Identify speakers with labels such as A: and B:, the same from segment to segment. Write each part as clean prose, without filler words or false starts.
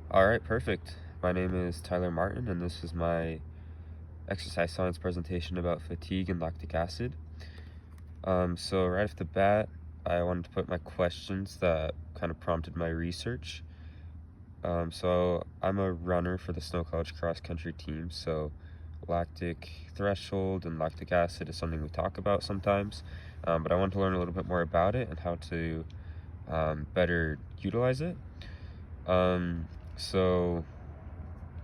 A: All right, perfect. My name is Tyler Martin, and this is my exercise science presentation about fatigue and lactic acid. So right off the bat, I wanted to put my questions that kind of prompted my research. So I'm a runner for the Snow College cross country team, so lactic threshold and lactic acid is something we talk about sometimes, but I wanted to learn a little bit more about it and how to better utilize it. So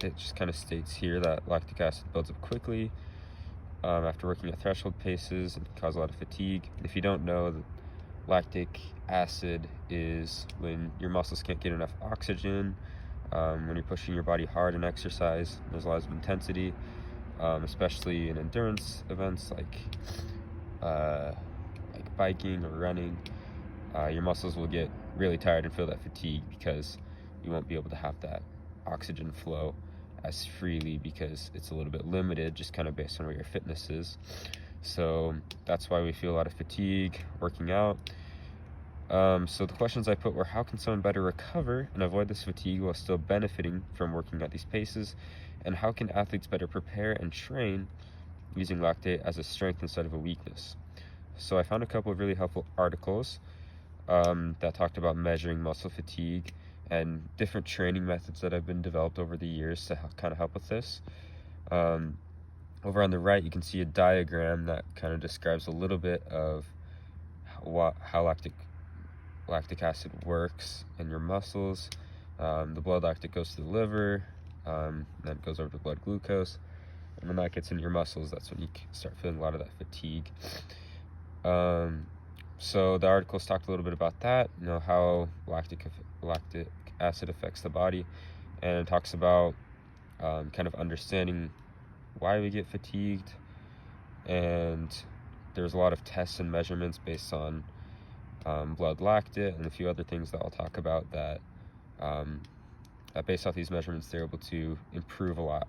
A: it just kind of states here that lactic acid builds up quickly after working at threshold paces and can cause a lot of fatigue. If you don't know, lactic acid is when your muscles can't get enough oxygen, when you're pushing your body hard in exercise. There's a lot of intensity, especially in endurance events uh, like biking or running. Your muscles will get really tired and feel that fatigue because you won't be able to have that oxygen flow as freely because it's a little bit limited, just kind of based on where your fitness is. So that's why we feel a lot of fatigue working out. So the questions I put were, how can someone better recover and avoid this fatigue while still benefiting from working at these paces? And how can athletes better prepare and train using lactate as a strength instead of a weakness? So I found a couple of really helpful articles that talked about measuring muscle fatigue and different training methods that have been developed over the years to kind of help with this. Over on the right, you can see a diagram that kind of describes a little bit of how lactic acid works in your muscles. The blood lactic goes to the liver, then it goes over to blood glucose, and when that gets into your muscles, that's when you start feeling a lot of that fatigue. So the articles talked a little bit about that, how lactic acid affects the body, and it talks about kind of understanding why we get fatigued, and there's a lot of tests and measurements based on blood lactate and a few other things that I'll talk about that based off these measurements, they're able to improve a lot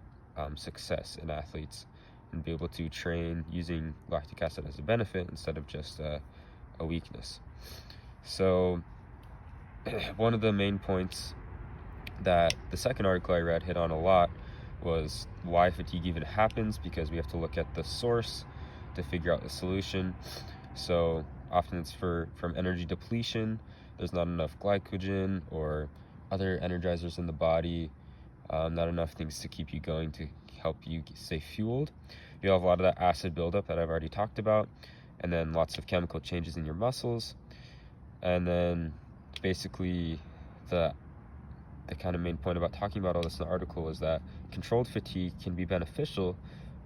A: success in athletes and be able to train using lactic acid as a benefit instead of just a weakness. So one of the main points that the second article I read hit on a lot was why fatigue even happens, because we have to look at the source to figure out the solution. So often it's from energy depletion. There's not enough glycogen or other energizers in the body, not enough things to keep you going to help you stay fueled. You have a lot of that acid buildup that I've already talked about, and then lots of chemical changes in your muscles. And then basically the kind of main point about talking about all this in the article is that controlled fatigue can be beneficial,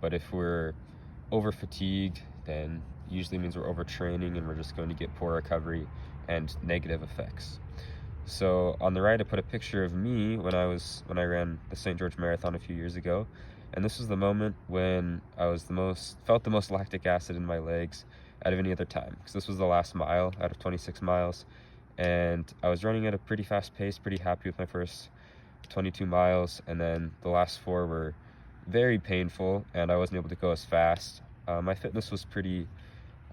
A: but if we're over fatigued, then usually means we're overtraining and we're just going to get poor recovery and negative effects. So on the right, I put a picture of me when I ran the St. George Marathon a few years ago, and this was the moment when I felt the most lactic acid in my legs out of any other time, because this was the last mile out of 26 miles, and I was running at a pretty fast pace, pretty happy with my first 22 miles, and then the last 4 were very painful, and I wasn't able to go as fast. My fitness was pretty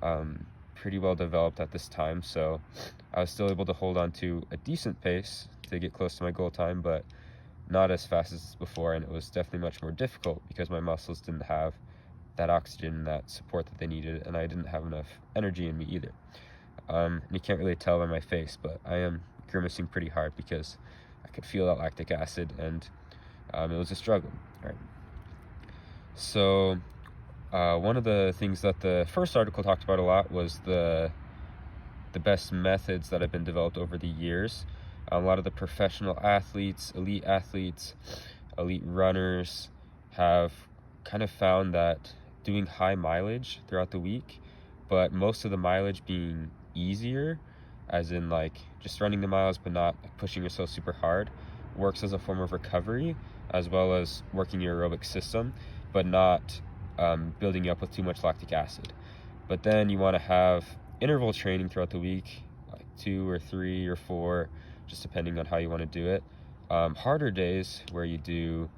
A: well developed at this time, so I was still able to hold on to a decent pace to get close to my goal time, but not as fast as before, and it was definitely much more difficult because my muscles didn't have that oxygen, that support that they needed, and I didn't have enough energy in me either. And you can't really tell by my face, but I am grimacing pretty hard because I could feel that lactic acid, and it was a struggle. All right. So one of the things that the first article talked about a lot was the best methods that have been developed over the years. A lot of the professional athletes, elite runners have kind of found that doing high mileage throughout the week, but most of the mileage being easier, as in like just running the miles but not pushing yourself super hard, works as a form of recovery, as well as working your aerobic system, but not building you up with too much lactic acid. But then you want to have interval training throughout the week, like 2 or 3 or 4, just depending on how you want to do it. Harder days where you do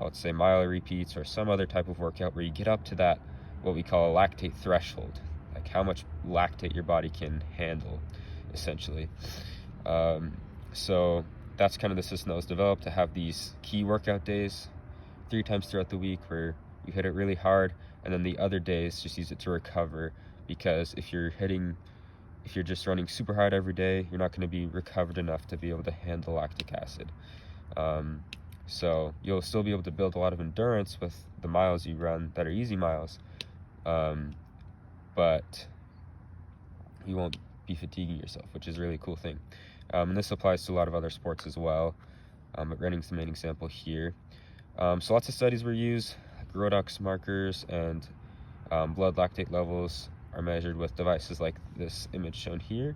A: let's say mile repeats or some other type of workout where you get up to that, what we call a lactate threshold, like how much lactate your body can handle, essentially. So that's kind of the system that was developed, to have these key workout days 3 times throughout the week where you hit it really hard, and then the other days just use it to recover, because if you're just running super hard every day, you're not going to be recovered enough to be able to handle lactic acid. So you'll still be able to build a lot of endurance with the miles you run that are easy miles, but you won't be fatiguing yourself, which is a really cool thing. And this applies to a lot of other sports as well, but running's the main example here. So lots of studies were used, like Rodox markers, and blood lactate levels are measured with devices like this image shown here.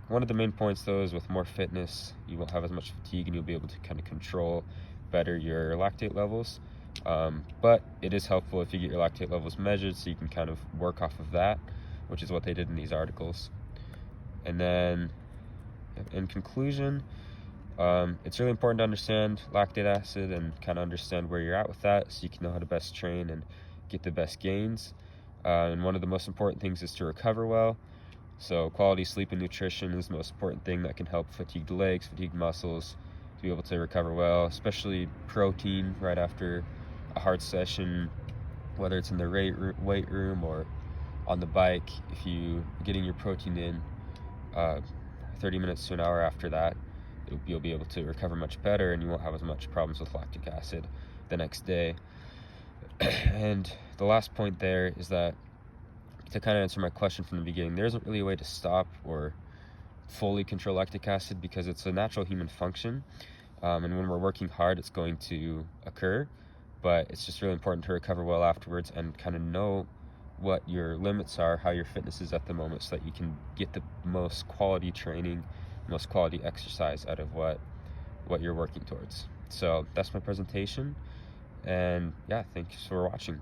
A: One of the main points, though, is with more fitness, you won't have as much fatigue and you'll be able to kind of control better your lactate levels. But it is helpful if you get your lactate levels measured, so you can kind of work off of that, which is what they did in these articles. And then, in conclusion, it's really important to understand lactate acid and kind of understand where you're at with that, so you can know how to best train and get the best gains. And one of the most important things is to recover well. So quality sleep and nutrition is the most important thing that can help fatigued legs, fatigued muscles, to be able to recover well, especially protein right after a hard session, whether it's in the weight room or on the bike. If you're getting your protein in 30 minutes to an hour after that, you'll be able to recover much better, and you won't have as much problems with lactic acid the next day. And the last point there is that, to kind of answer my question from the beginning, there isn't really a way to stop or fully control lactic acid, because it's a natural human function, and when we're working hard it's going to occur, but it's just really important to recover well afterwards and kind of know what your limits are, how your fitness is at the moment, so that you can get the most quality training, most quality exercise out of what you're working towards. So that's my presentation, and yeah, thanks for watching.